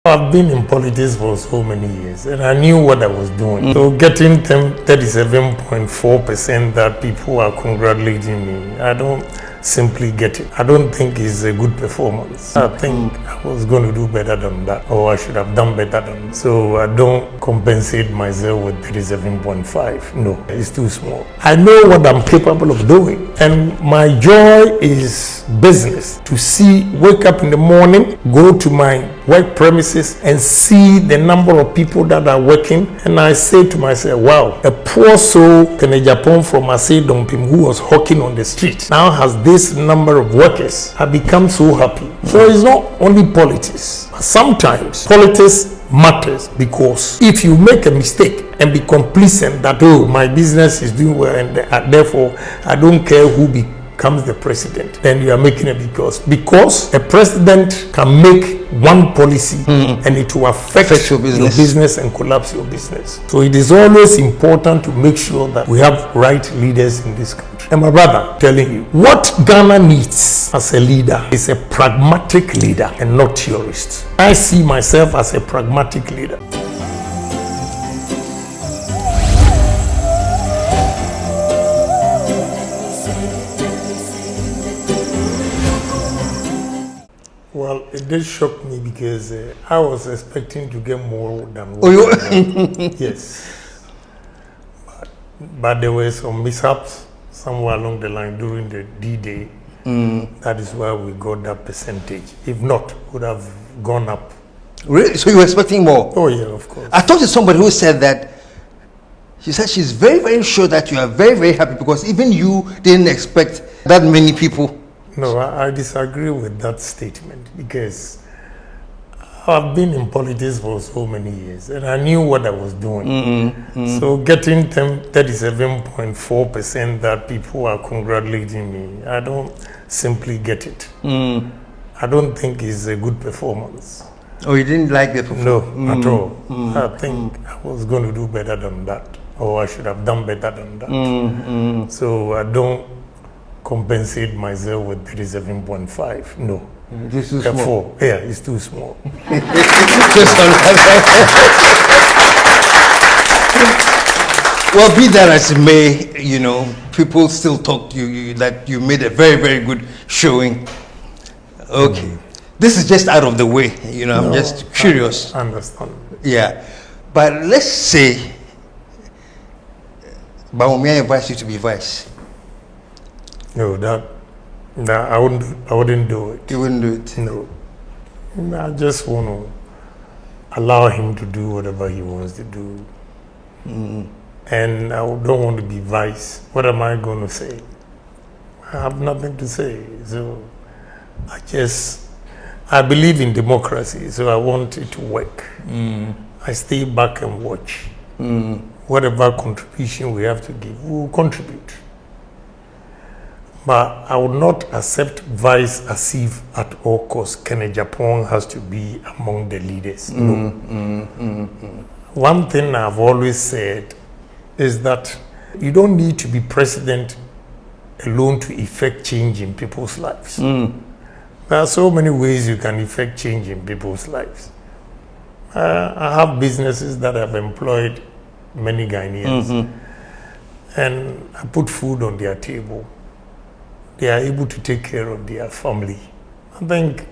I've been in politics for so many years and I knew what I was doing. So getting 37.4% that people are congratulating me, I don't simply get it. I don't think it's a good performance. I think I was going to do better than that, or I should have done better than that. So I don't compensate myself with 37.5. No, it's too small. I know what I'm capable of doing, and my joy is business. To wake up in the morning, go to my work premises and see the number of people that are working, and I say to myself, wow, a poor soul in Agyapong from Dompim who was hawking on the street now has this number of workers. I become so happy. So it's not only politics. Sometimes politics matters, because if you make a mistake and be complacent that, oh, my business is doing well and therefore I don't care who becomes the president, then you are making a because a president can make one policy and it will affect your business and collapse your business. So it is always important to make sure that we have right leaders in this country. And my brother, telling you, what Ghana needs as a leader is a pragmatic leader and not theorist. I see myself as a pragmatic leader. Well, it did shock me because I was expecting to get more than what I got. Yes. But there were some mishaps somewhere along the line during the D-Day. That is why we got that percentage. If not, would have gone up. Really? So you were expecting more? Oh, yeah, of course. I talked to somebody who said that, she said she's very, very sure that you are very, very happy because even you didn't expect that many people. No, I disagree with that statement, because I've been in politics for so many years and I knew what I was doing. So getting 37.4% that people are congratulating me, I don't simply get it. I don't think it's a good performance. Oh, you didn't like the performance? No, at all. I think I was going to do better than that, or I should have done better than that. So I don't compensate myself with 37.5. No. This is small. Yeah, it's too small. Well, be that as it may, you know, people still talk to you that you made a very, very good showing. Okay. This is just out of the way, you know, I'm just curious. I understand. Yeah. But let's say Bawumia invites you to be vice. No, that I wouldn't do it. You wouldn't do it? No. I just want to allow him to do whatever he wants to do. And I don't want to be vice. What am I going to say? I have nothing to say. So I believe in democracy, so I want it to work. I stay back and watch. Whatever contribution we have to give, we will contribute. But I would not accept vice as if at all costs Agyapong has to be among the leaders. No. One thing I've always said is that you don't need to be president alone to effect change in people's lives. There are so many ways you can effect change in people's lives. I have businesses that have employed many Ghanaians, and I put food on their table. They are able to take care of their family. I think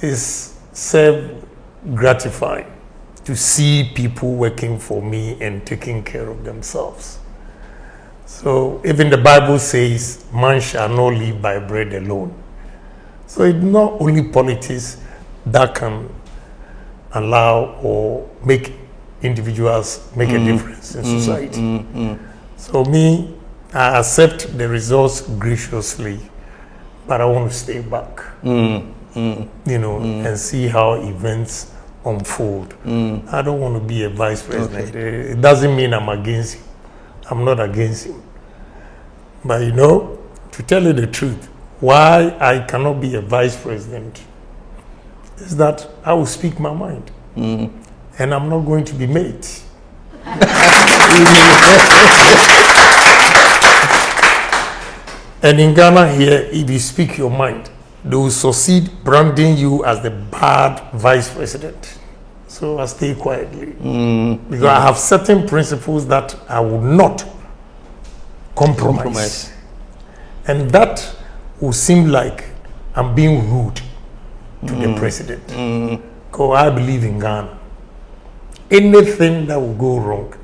it's self-gratifying to see people working for me and taking care of themselves. So even the Bible says, man shall not live by bread alone. So it's not only politics that can allow or make individuals make a difference in society. So me, I accept the results graciously, but I want to stay back, you know, and see how events unfold. I don't want to be a vice president. It doesn't mean I'm against him. I'm not against him. But you know, to tell you the truth, why I cannot be a vice president is that I will speak my mind. And I'm not going to be made. And in Ghana here, if you speak your mind, they will succeed branding you as the bad vice president. So I stay quietly. Because I have certain principles that I will not compromise. And that will seem like I'm being rude to the president. Because I believe in Ghana. Anything that will go wrong,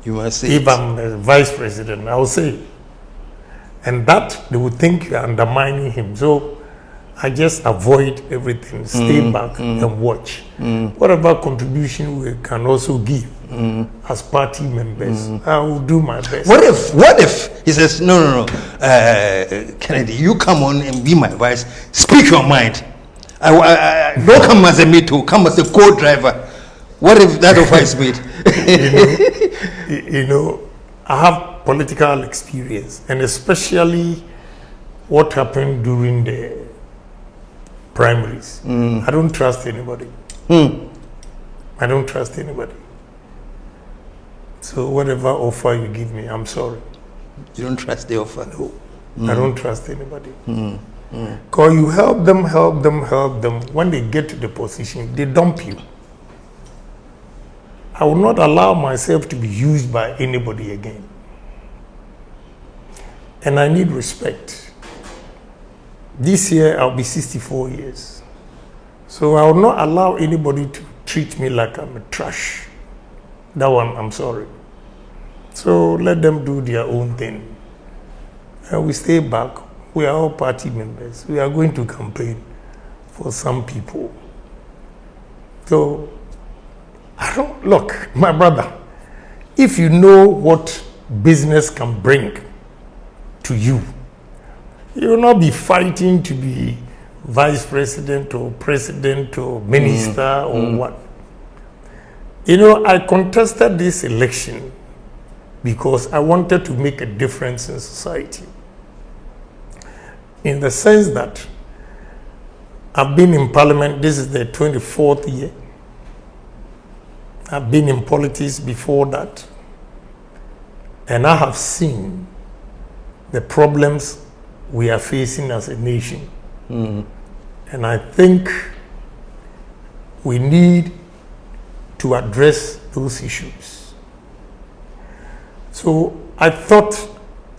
you must say if I'm a vice president, I will say it. And that they would think you are undermining him. So I just avoid everything, stay back and watch. Whatever contribution we can also give as party members, I will do my best. What if he says, no, Kennedy, you come on and be my vice, speak your mind. I don't come as a mate, come as a co-driver. What if that offer is made? you know, I have political experience, and especially what happened during the primaries. I don't trust anybody. I don't trust anybody. So whatever offer you give me, I'm sorry. You don't trust the offer? No, I don't trust anybody. Because you help them. When they get to the position, they dump you. I will not allow myself to be used by anybody again. And I need respect. This year, I'll be 64 years. So I will not allow anybody to treat me like I'm a trash. That one, I'm sorry. So let them do their own thing. And we stay back. We are all party members. We are going to campaign for some people. So, look, my brother, if you know what business can bring to you, you will not be fighting to be vice president or president or minister or what. You know, I contested this election because I wanted to make a difference in society. In the sense that I've been in parliament, this is the 24th year. I've been in politics before that. And I have seen the problems we are facing as a nation. And I think we need to address those issues. So I thought,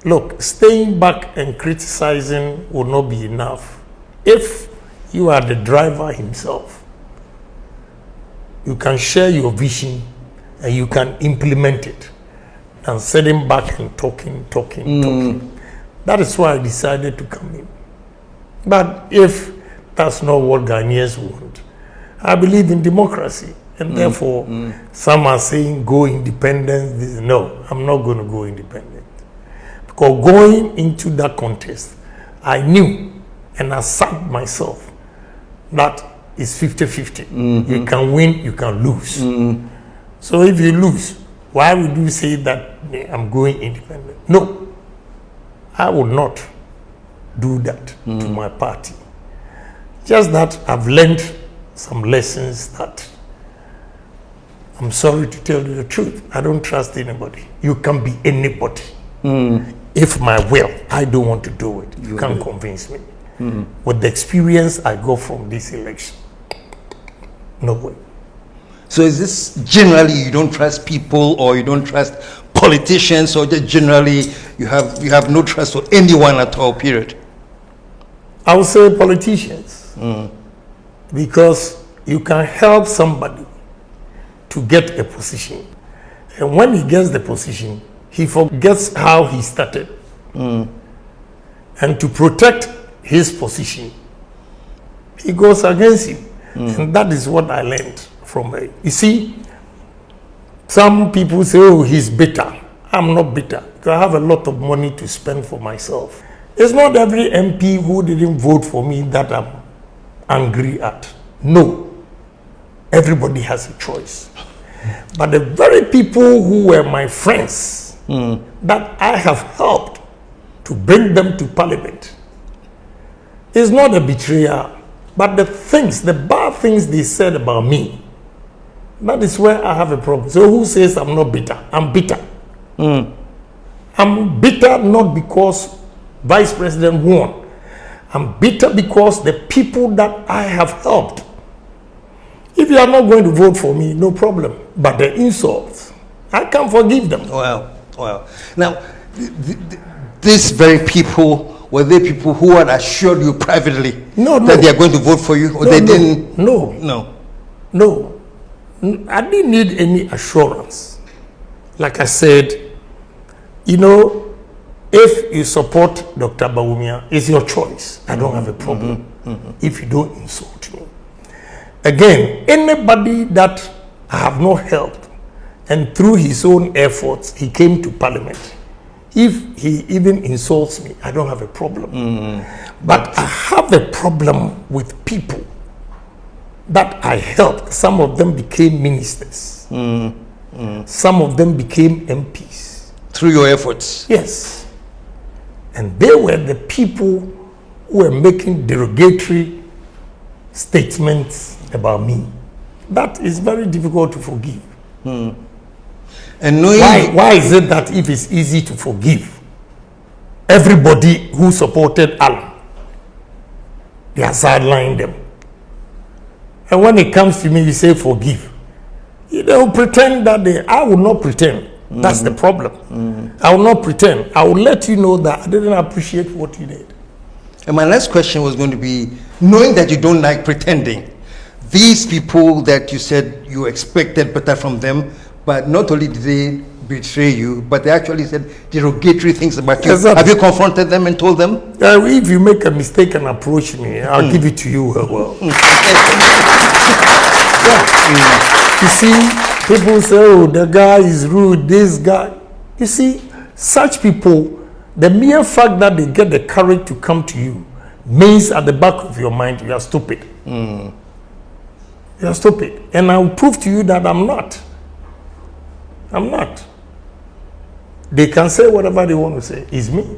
look, staying back and criticizing will not be enough. If you are the driver himself, you can share your vision and you can implement it. And sitting back and talking. That is why I decided to come in. But if that's not what Ghanaians want, I believe in democracy. And therefore, some are saying go independent. No, I'm not going to go independent. Because going into that contest, I knew and I said myself that it's 50-50. You can win, you can lose. So if you lose, why would you say that I'm going independent? No, I would not do that to my party. Just that I've learned some lessons that I'm sorry to tell you the truth. I don't trust anybody. You can be anybody. If my will, I don't want to do it. You can't convince me. With the experience I got from this election, no way. So is this generally you don't trust people, or you don't trust politicians, or just generally you have no trust for anyone at all, period? I would say politicians. Because you can help somebody to get a position. And when he gets the position, he forgets how he started. And to protect his position, he goes against you. And that is what I learned from her. You see, some people say, oh, he's bitter. I'm not bitter. I have a lot of money to spend for myself. It's not every MP who didn't vote for me that I'm angry at. No. Everybody has a choice. But the very people who were my friends that I have helped to bring them to parliament is not a betrayal, but the bad things they said about me, that is where I have a problem. So who says I'm not bitter? I'm bitter. I'm bitter not because Vice President won. I'm bitter because the people that I have helped. If you are not going to vote for me, no problem. But the insults, I can't forgive them. Wow. Now, these very people, were they people who had assured you privately that they are going to vote for you? Or they didn't? No. I didn't need any assurance. Like I said, you know, if you support Dr. Bawumia, it's your choice. I don't have a problem if you don't insult me. Again, anybody that I have not helped, and through his own efforts, he came to Parliament. If he even insults me, I don't have a problem. But I have a problem with people that I helped. Some of them became ministers. Some of them became MPs. Through your efforts? Yes. And they were the people who were making derogatory statements about me. That is very difficult to forgive. And knowing why is it that if it's easy to forgive everybody who supported Alan, they are sidelined them? And when it comes to me, you say forgive. You don't pretend that I will not pretend. That's the problem. I will not pretend. I will let you know that I didn't appreciate what you did. And my last question was going to be, knowing that you don't like pretending, these people that you said you expected better from them, but not only did they betray you, but they actually said derogatory things about you. Exactly. Have you confronted them and told them? If you make a mistake and approach me, I'll give it to you well. You see, people say, oh, the guy is rude, this guy. You see, such people, the mere fact that they get the courage to come to you means at the back of your mind, you are stupid. You are stupid. And I will prove to you that I'm not. I'm not. They can say whatever they want to say. It's me.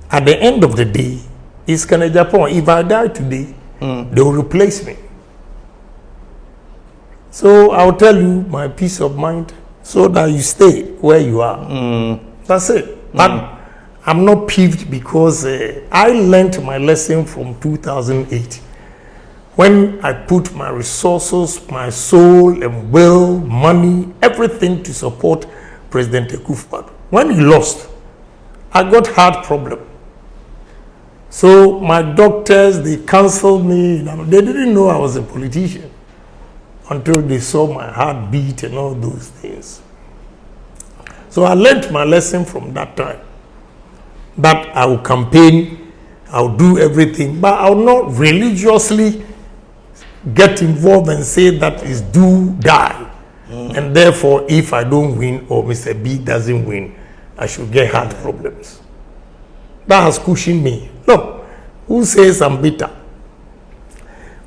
At the end of the day, it's Agyapong. If I die today, they will replace me. So I'll tell you my peace of mind so that you stay where you are. That's it. But I'm not peeved because I learned my lesson from 2008. When I put my resources, my soul and will, money, everything to support President Kwaku. When he lost, I got heart problem. So my doctors, they counseled me. They didn't know I was a politician until they saw my heartbeat and all those things. So I learned my lesson from that time. That I will campaign, I'll do everything, but I'll not religiously get involved and say that is do die. And therefore, if I don't win or Mr. B doesn't win, I should get heart problems. That has cushioned me. Look, who says I'm bitter?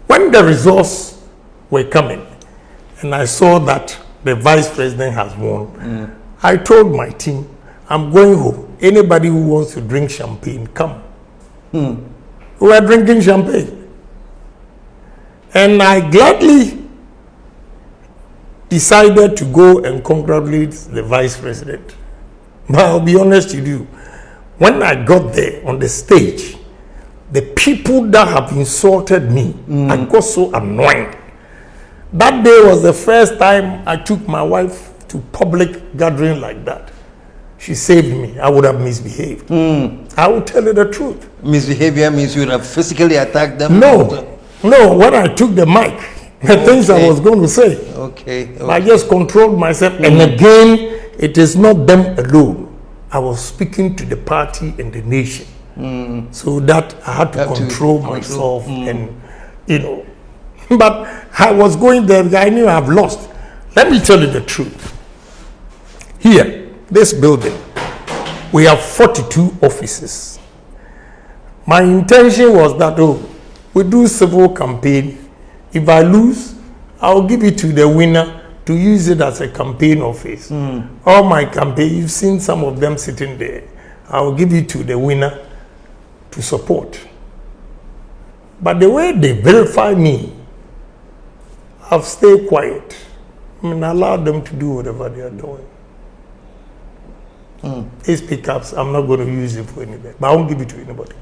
When the results were coming and I saw that the vice president has won, I told my team, I'm going home. Anybody who wants to drink champagne, come. We were drinking champagne. And I gladly decided to go and congratulate the vice president. But I'll be honest with you, when I got there on the stage, the people that have insulted me, I got so annoyed. That day was the first time I took my wife to public gathering like that. She saved me. I would have misbehaved. I will tell you the truth. Misbehavior means you would have physically attacked them? No, when I took the mic, the things I was going to say. Okay. I just controlled myself. And again, it is not them alone. I was speaking to the party and the nation. So that I had to control myself and, you know. But I was going there, I knew I've lost. Let me tell you the truth. Here, this building, we have 42 offices. My intention was that, we do civil campaign. If I lose, I'll give it to the winner to use it as a campaign office. All my campaign, you've seen some of them sitting there. I'll give it to the winner to support. But the way they verify me, I've stayed quiet. I allowed them to do whatever they are doing. These pickups, I'm not going to use it for anybody. But I won't give it to anybody.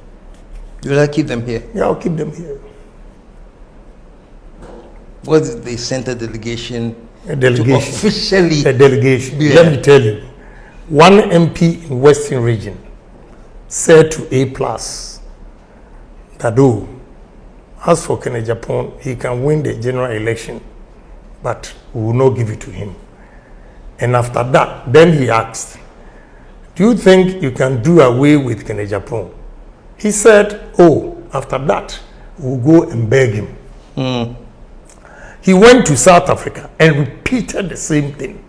Will I keep them here? Yeah, I'll keep them here. What did they send a delegation? A delegation. To officially. A delegation. Yeah. Let me tell you. One MP in Western Region said to A+ that, oh, as for Agyapong, he can win the general election, but we will not give it to him. And after that, then he asked, do you think you can do away with Agyapong? He said, oh, after that, we'll go and beg him. He went to South Africa and repeated the same thing.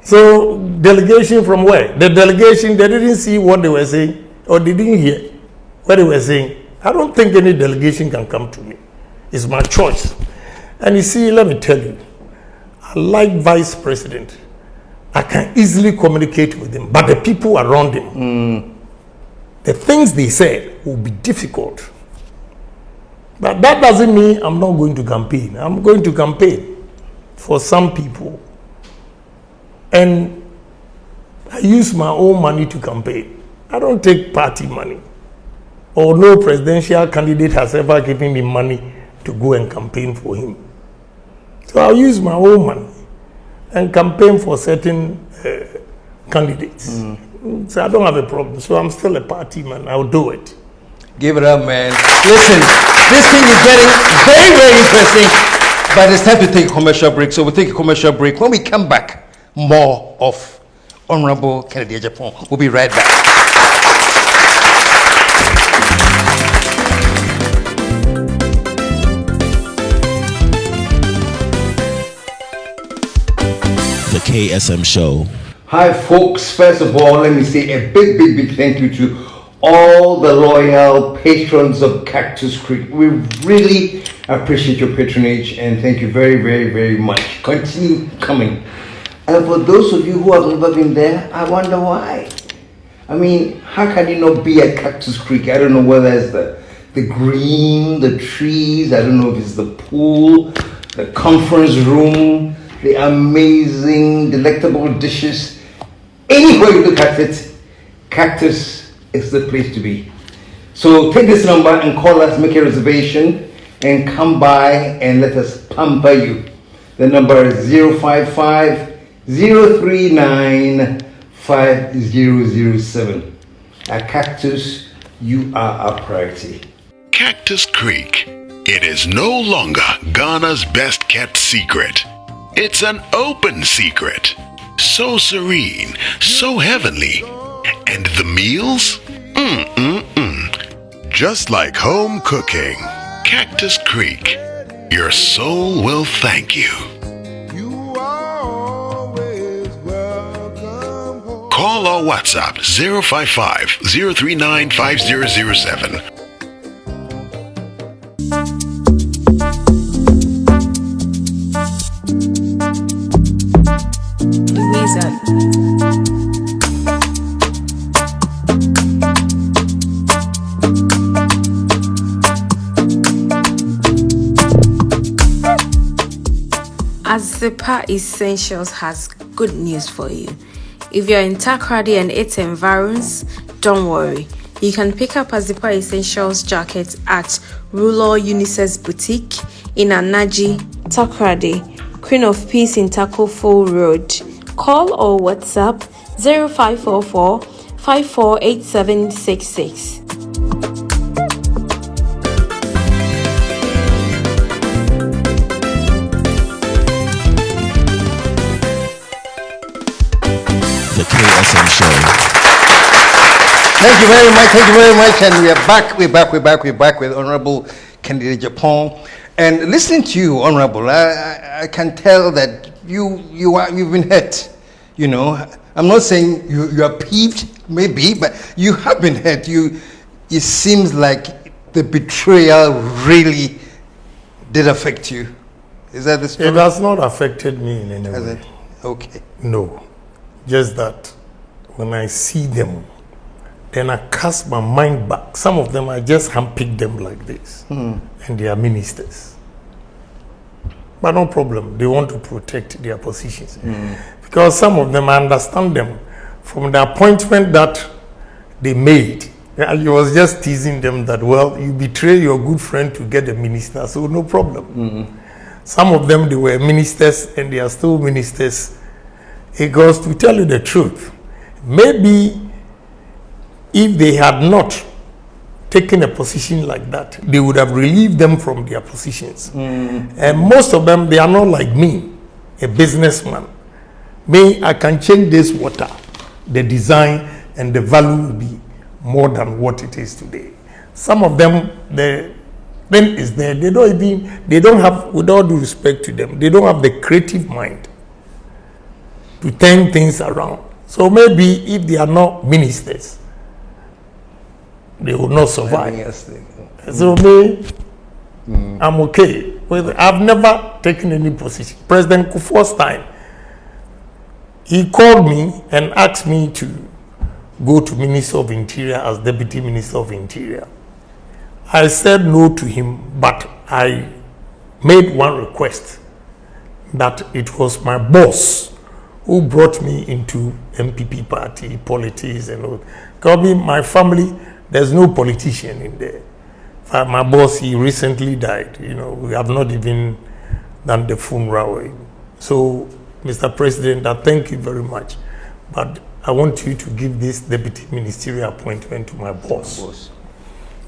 So, delegation from where? The delegation, they didn't see what they were saying, or they didn't hear what they were saying. I don't think any delegation can come to me. It's my choice. And you see, let me tell you, I like Vice President. I can easily communicate with him, but the people around him, the things they said will be difficult. But that doesn't mean I'm not going to campaign. I'm going to campaign for some people. And I use my own money to campaign. I don't take party money. Or no presidential candidate has ever given me money to go and campaign for him. So I'll use my own money and campaign for certain candidates. So I don't have a problem. So I'm still a party man. I'll do it. Give it up, man. Listen, this thing is getting very, very interesting. But it's time to take a commercial break. So we'll take a commercial break. When we come back, more of Honorable Kennedy Agyapong. We'll be right back. The KSM Show. Hi, folks. First of all, let me say a big, big, big thank you to all the loyal patrons of Cactus Creek. We really appreciate your patronage and thank you very, very, very much. Continue coming. And for those of you who have never been there, I wonder why. I mean, how can you not be at Cactus Creek? I don't know whether it's the green, the trees, I don't know if it's the pool, the conference room, the amazing, delectable dishes. Anywhere you look at it, Cactus is the place to be. So take this number and call us, make a reservation, and come by and let us pamper you. The number is 055-039-5007. At Cactus, you are our priority. Cactus Creek. It is no longer Ghana's best kept secret. It's an open secret. So serene, so heavenly. And the meals? Just like home cooking. Cactus Creek. Your soul will thank you. You are always welcome home. Call or WhatsApp 055-039-5007. Azyapa Essentials has good news for you. If you're in Takoradi and its environs, don't worry. You can pick up Azyapa Essentials jackets at Ruler Unisex Boutique in Anaji, Takoradi, Queen of Peace in Takofo Road. Call or WhatsApp 0544 548766. The KSM Show. Thank you very much, and we are back. We're back with Honorable Kennedy Agyapong. And listening to you, Honorable, I can tell that you've been hurt. You know, I'm not saying you are peeved, maybe, but you have been hurt. It seems like the betrayal really did affect you. Is that the story? It has not affected me in any way. Okay. No. Just that when I see them, then I cast my mind back. Some of them, I just handpick them like this. And they are ministers. But no problem. They want to protect their positions. Because some of them, I understand them from the appointment that they made, he was just teasing them that, well, you betray your good friend to get a minister, so no problem. Some of them, they were ministers and they are still ministers. Because to tell you the truth, maybe if they had not taken a position like that, they would have relieved them from their positions. And most of them, they are not like me, a businessman. Me, I can change this water, the design and the value will be more than what it is today. Some of them, the thing is there, they don't have, with all due respect to them, they don't have the creative mind to turn things around. So maybe if they are not ministers, they will not survive. So me, I'm okay. I've never taken any position. President Kufuor's time, he called me and asked me to go to Minister of Interior as Deputy Minister of Interior. I said no to him, but I made one request, that it was my boss who brought me into MPP party, Polities and all. Because my family, there's no politician in there. My boss, he recently died. We have not even done the funeral. So, Mr. President, I thank you very much. But I want you to give this deputy ministerial appointment to my boss.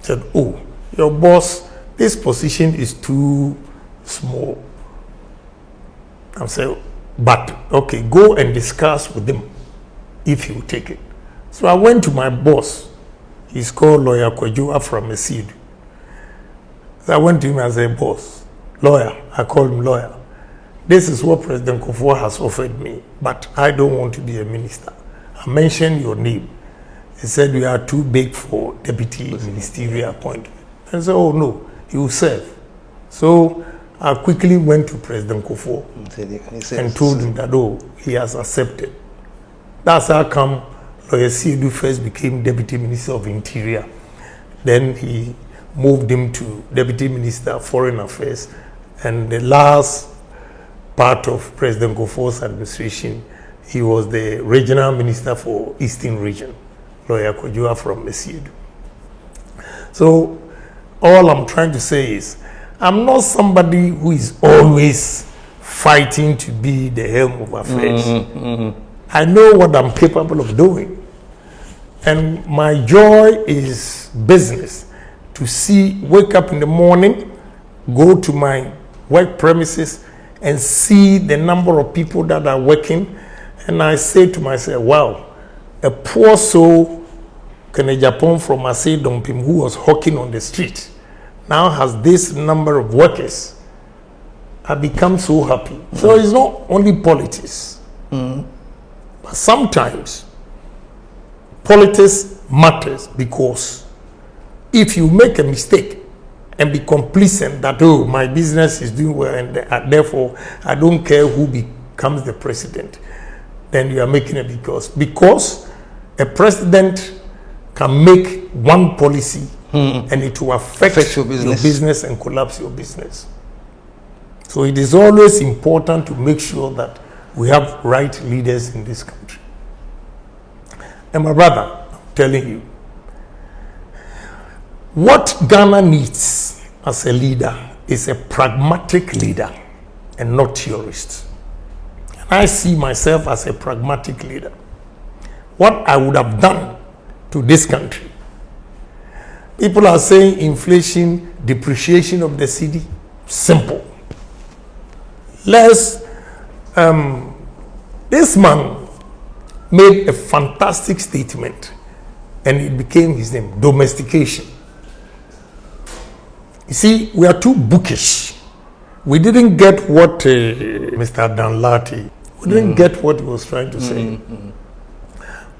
Said, oh, your boss, this position is too small. I said, but okay, go and discuss with him if he will take it. So I went to my boss. He's called Lawyer Kwaku from Esid. So I went to him and said, boss, lawyer, I called him lawyer. This is what President Kufuor has offered me, but I don't want to be a minister. I mentioned your name. He said, you are too big for deputy ministerial appointment. I said, oh no, he will serve. So I quickly went to President Kufuor and told him that, oh, he has accepted. That's how come Lawyer Siedu first became Deputy Minister of Interior. Then he moved him to Deputy Minister of Foreign Affairs. And the last part of President Kufuor's administration, he was the Regional Minister for Eastern Region, Lawyer Kwaku from Esid. So all I'm trying to say is, I'm not somebody who is always fighting to be the helm of affairs. I know what I'm capable of doing. And my joy is business. To wake up in the morning, go to my work premises and see the number of people that are working. And I say to myself, wow, a poor soul, Agyapong from Asay Dompim, who was hawking on the street, now has this number of workers. I become so happy. So it's not only politics. But sometimes politics matters, because if you make a mistake and be complacent that, oh, my business is doing well and therefore I don't care who becomes the president, then you are making it because a president can make one policy and it will affect your business and collapse your business. So it is always important to make sure that we have right leaders in this country. And my brother, I'm telling you, what Ghana needs as a leader is a pragmatic leader and not theorist. And I see myself as a pragmatic leader. What I would have done to this country. People are saying inflation, depreciation of the cedi. Simple. This man made a fantastic statement and it became his name, domestication. You see, we are too bookish. We didn't get what Mr. Danlati, we didn't get what he was trying to say.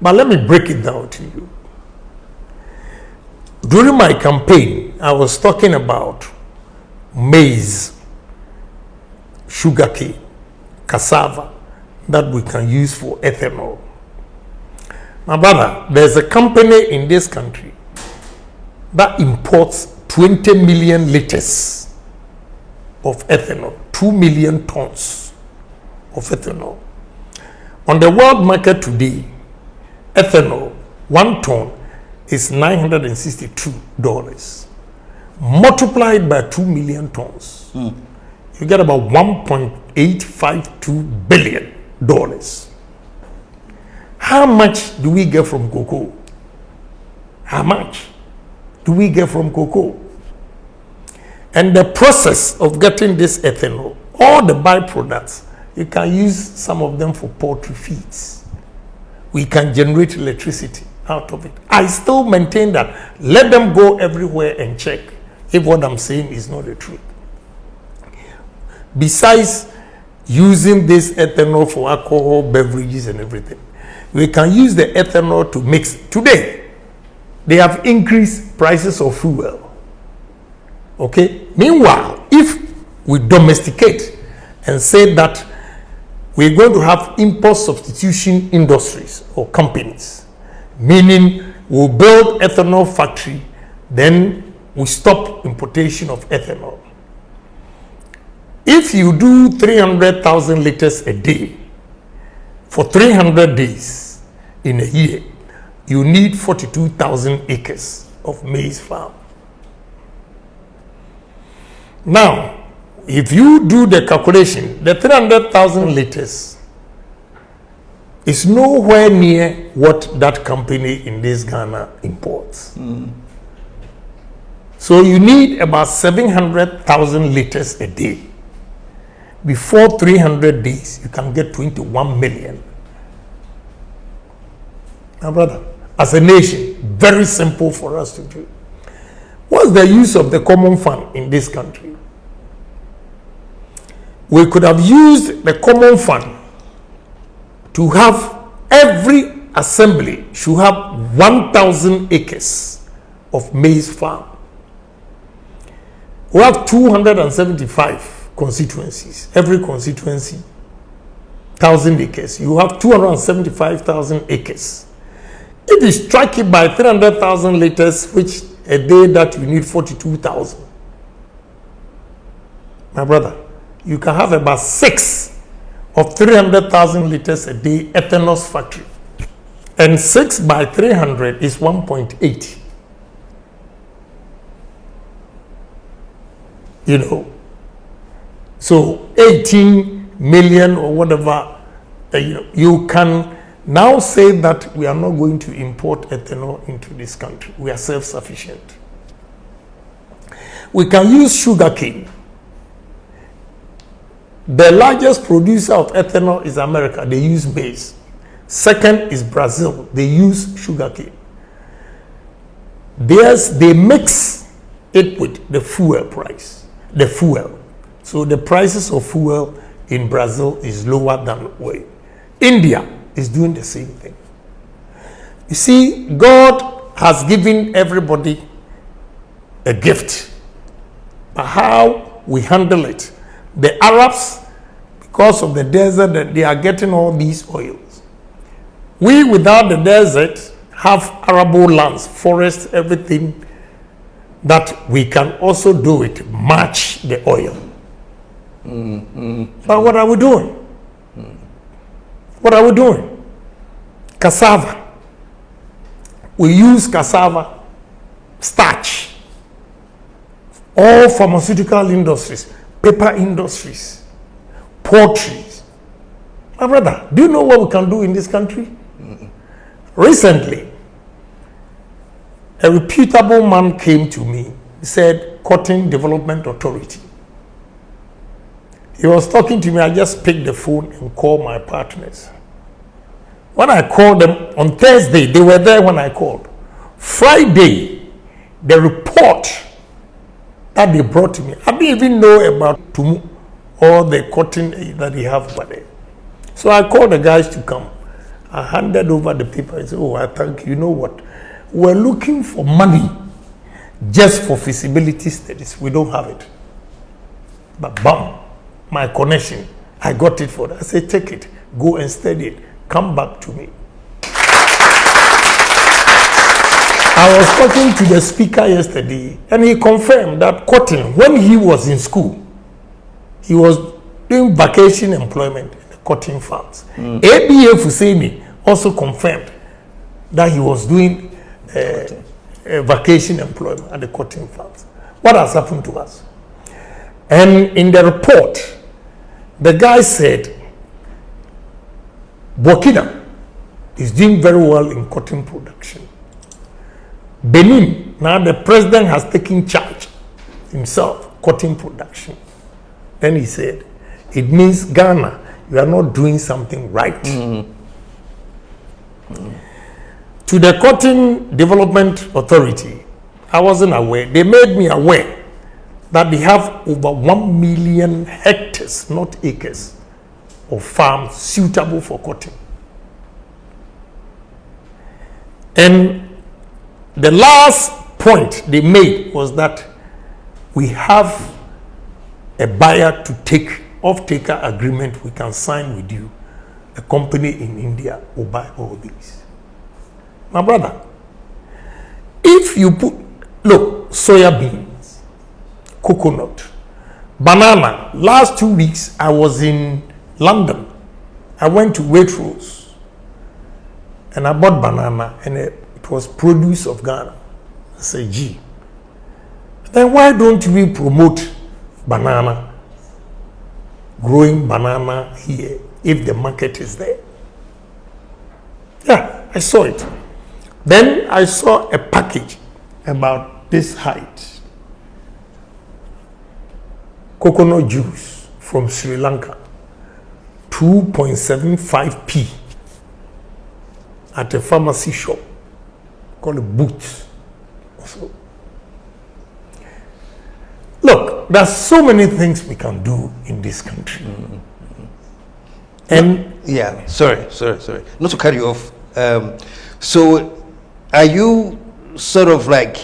But let me break it down to you. During my campaign, I was talking about maize, sugarcane, cassava that we can use for ethanol. My brother, there's a company in this country that imports 20 million liters of ethanol, 2 million tons of ethanol. On the world market today, ethanol, 1 ton, is $962. Multiplied by 2 million tons, you get about $1.852 billion. How much do we get from cocoa? How much do we get from cocoa? And the process of getting this ethanol, all the byproducts, you can use some of them for poultry feeds. We can generate electricity out of it. I still maintain that. Let them go everywhere and check if what I'm saying is not the truth. Besides using this ethanol for alcohol, beverages and everything, we can use the ethanol to mix. Today, they have increased prices of fuel. Okay? Meanwhile, if we domesticate and say that we're going to have import substitution industries or companies, meaning we'll build ethanol factory, then we stop importation of ethanol. If you do 300,000 liters a day for 300 days in a year, you need 42,000 acres of maize farm. Now, if you do the calculation, the 300,000 liters is nowhere near what that company in this Ghana imports. So you need about 700,000 liters a day. Before 300 days, you can get 21 million. Now, brother, as a nation, very simple for us to do. What's the use of the common fund in this country? We could have used the common fund to have every assembly should have 1,000 acres of maize farm. We have 275 constituencies. Every constituency, 1,000 acres. You have 275,000 acres. If you strike it by 300,000 liters, which a day that you need 42,000. My brother, you can have about 6 of 300,000 liters a day ethanol factory. And 6 by 300 is 1.8. You know, so 18 million or whatever, you can now say that we are not going to import ethanol into this country. We are self-sufficient. We can use sugarcane. The largest producer of ethanol is America. They use maize. Second is Brazil. They use sugarcane. They mix it with the fuel price. The fuel. So the prices of fuel in Brazil is lower than oil. India is doing the same thing. You see, God has given everybody a gift. But how we handle it. The Arabs, because of the desert, that they are getting all these oils. We, without the desert, have arable lands, forests, everything that we can also do it, match the oil. But what are we doing? What are we doing? Cassava. We use cassava, starch, all pharmaceutical industries, paper industries, poultry. My brother, do you know what we can do in this country? Recently, a reputable man came to me. He said, Cotton Development Authority. He was talking to me. I just picked the phone and called my partners. When I called them on Thursday, they were there when I called. Friday, the report that they brought to me, I didn't even know about Tumu or the cotton that they have over there. So I called the guys to come. I handed over the paper and said, oh, I thank you. You know what? We're looking for money just for feasibility studies. We don't have it. But bam, my connection, I got it for that. I said, take it, go and study it, come back to me. I was talking to the speaker yesterday, and he confirmed that cotton, when he was in school, he was doing vacation employment in the cotton farms. ABA Fuseni also confirmed that he was doing a vacation employment at the cotton farms. What has happened to us? And in the report, the guy said, Burkina is doing very well in cotton production. Benin, now the president has taken charge himself, cotton production. Then he said, it means Ghana, you are not doing something right. To the Cotton Development Authority, I wasn't aware. They made me aware that they have over 1 million hectares, not acres, of farms suitable for cotton. And the last point they made was that we have a buyer to take off-taker agreement we can sign with you. A company in India will buy all these. My brother, if you put, look, soya beans, coconut, banana. Last 2 weeks, I was in London. I went to Waitrose and I bought banana, and it was produce of Ghana. I said, gee, then why don't we promote banana, growing banana here if the market is there? Yeah, I saw it. Then I saw a package about this height. Coconut juice from Sri Lanka, 2.75p at a pharmacy shop called Boots. So, look, there's so many things we can do in this country. And yeah, sorry. Not to cut you off. So, are you sort of like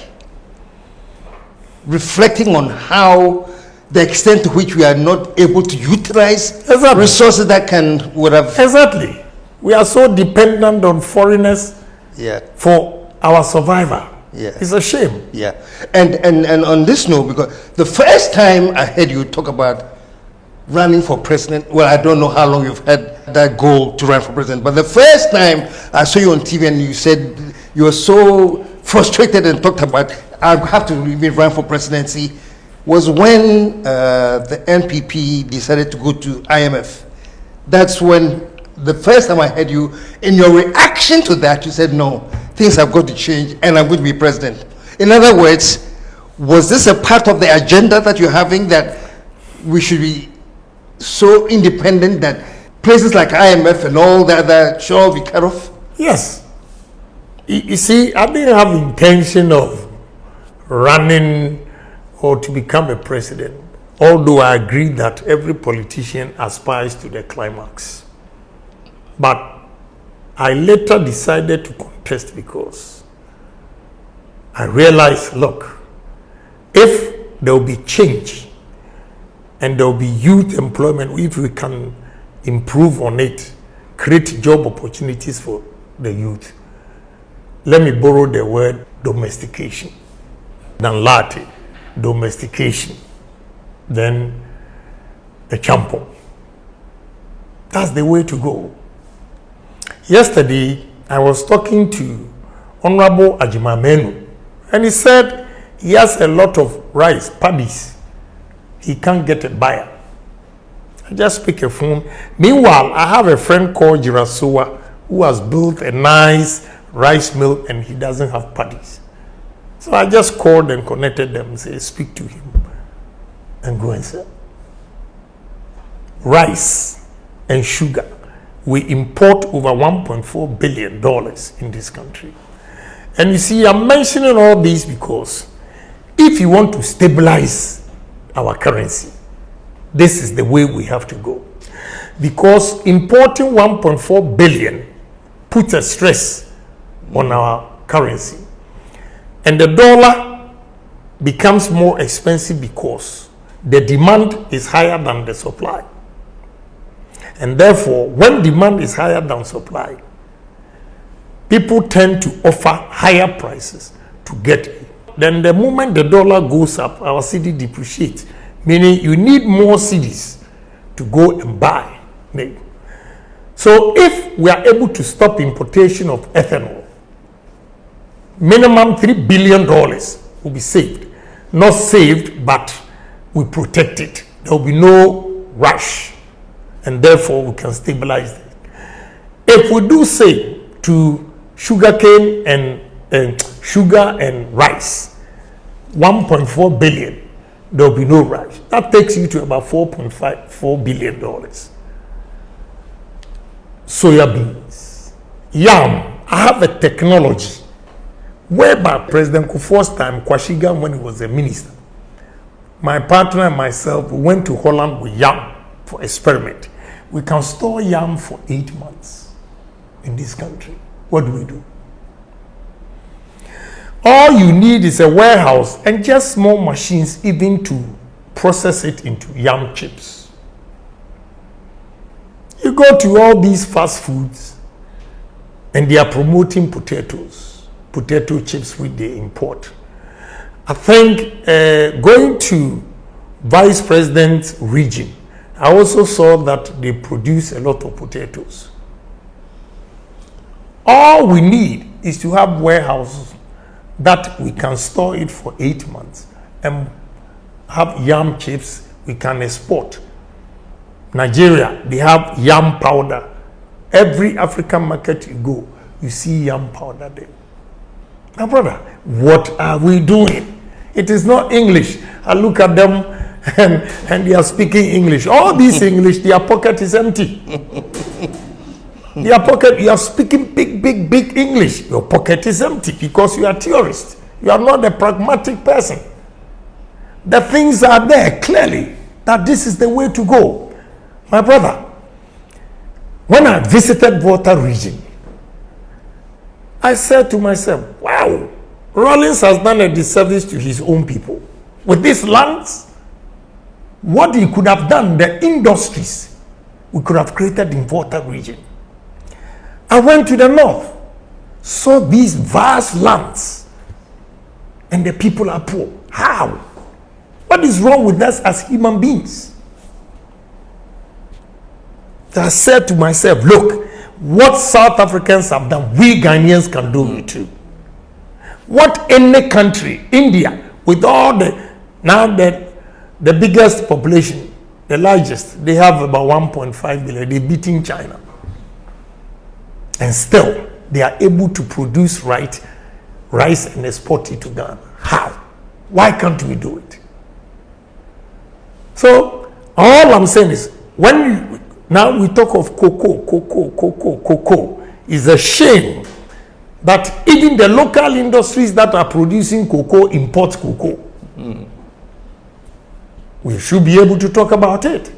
reflecting on how the extent to which we are not able to utilize resources that would have... Exactly. We are so dependent on foreigners for our survival. Yeah. It's a shame. Yeah. And on this note, because the first time I heard you talk about running for president, well, I don't know how long you've had that goal to run for president, but the first time I saw you on TV and you said you were so frustrated and talked about, I have to even run for presidency, was when the NPP decided to go to IMF. That's when the first time I heard you, in your reaction to that, you said, no, things have got to change and I'm going to be president. In other words, was this a part of the agenda that you're having, that we should be so independent that places like IMF and all that should all be cut off? Yes. You see, I didn't have intention of running or to become a president, although I agree that every politician aspires to the climax. But I later decided to contest because I realized, look, if there will be change and there will be youth employment, if we can improve on it, create job opportunities for the youth. Let me borrow the word domestication. Then latte, domestication. Then the champon. That's the way to go. Yesterday, I was talking to Honorable Ajimamenu, and he said he has a lot of rice, paddies. He can't get a buyer. I just pick a phone. Meanwhile, I have a friend called Jirasua who has built a nice rice mill and he doesn't have paddies. So I just called and connected them and said, speak to him and go and sell. Rice and sugar. We import over $1.4 billion in this country. And you see, I'm mentioning all these because if you want to stabilize our currency, this is the way we have to go. Because importing 1.4 billion puts a stress on our currency. And the dollar becomes more expensive because the demand is higher than the supply. And therefore, when demand is higher than supply, people tend to offer higher prices to get it. Then the moment the dollar goes up, our cedi depreciates, meaning you need more cedis to go and buy. So if we are able to stop importation of ethanol minimum $3 billion will be saved. Not saved, but we protect it. There will be no rush, and therefore we can stabilize it. If we do say to sugarcane and sugar and rice, 1.4 billion, there will be no rush. That takes you to about $4.4 billion. Soya beans, yam. I have a technology whereby President Kufuor's time, Kwashiga, when he was a minister, my partner and myself, we went to Holland with yam for experiment. We can store yam for 8 months in this country. What do? All you need is a warehouse and just small machines even to process it into yam chips. You go to all these fast foods and they are promoting potato chips which they import. I think going to Vice President's region, I also saw that they produce a lot of potatoes. All we need is to have warehouses that we can store it for 8 months and have yam chips we can export. Nigeria, they have yam powder. Every African market you go, you see yam powder there. My brother, what are we doing? It is not English. I look at them and they are speaking English. All this English, their pocket is empty. Their pocket, you are speaking big English. Your pocket is empty because you are a tourist. You are not a pragmatic person. The things are there clearly that this is the way to go. My brother, when I visited Volta region, I said to myself, wow, Rawlings has done a disservice to his own people. With these lands, what he could have done, the industries we could have created in Volta region. I went to the north, saw these vast lands, and the people are poor. How? What is wrong with us as human beings? I said to myself, look, what South Africans have done, we Ghanaians can do it too. What any country, India, with all the biggest population, the largest, they have about 1.5 billion, they're beating China. And still, they are able to produce rice and export it to Ghana. How? Why can't we do it? So, all I'm saying is, now we talk of cocoa, it's a shame that even the local industries that are producing cocoa import cocoa. We should be able to talk about it.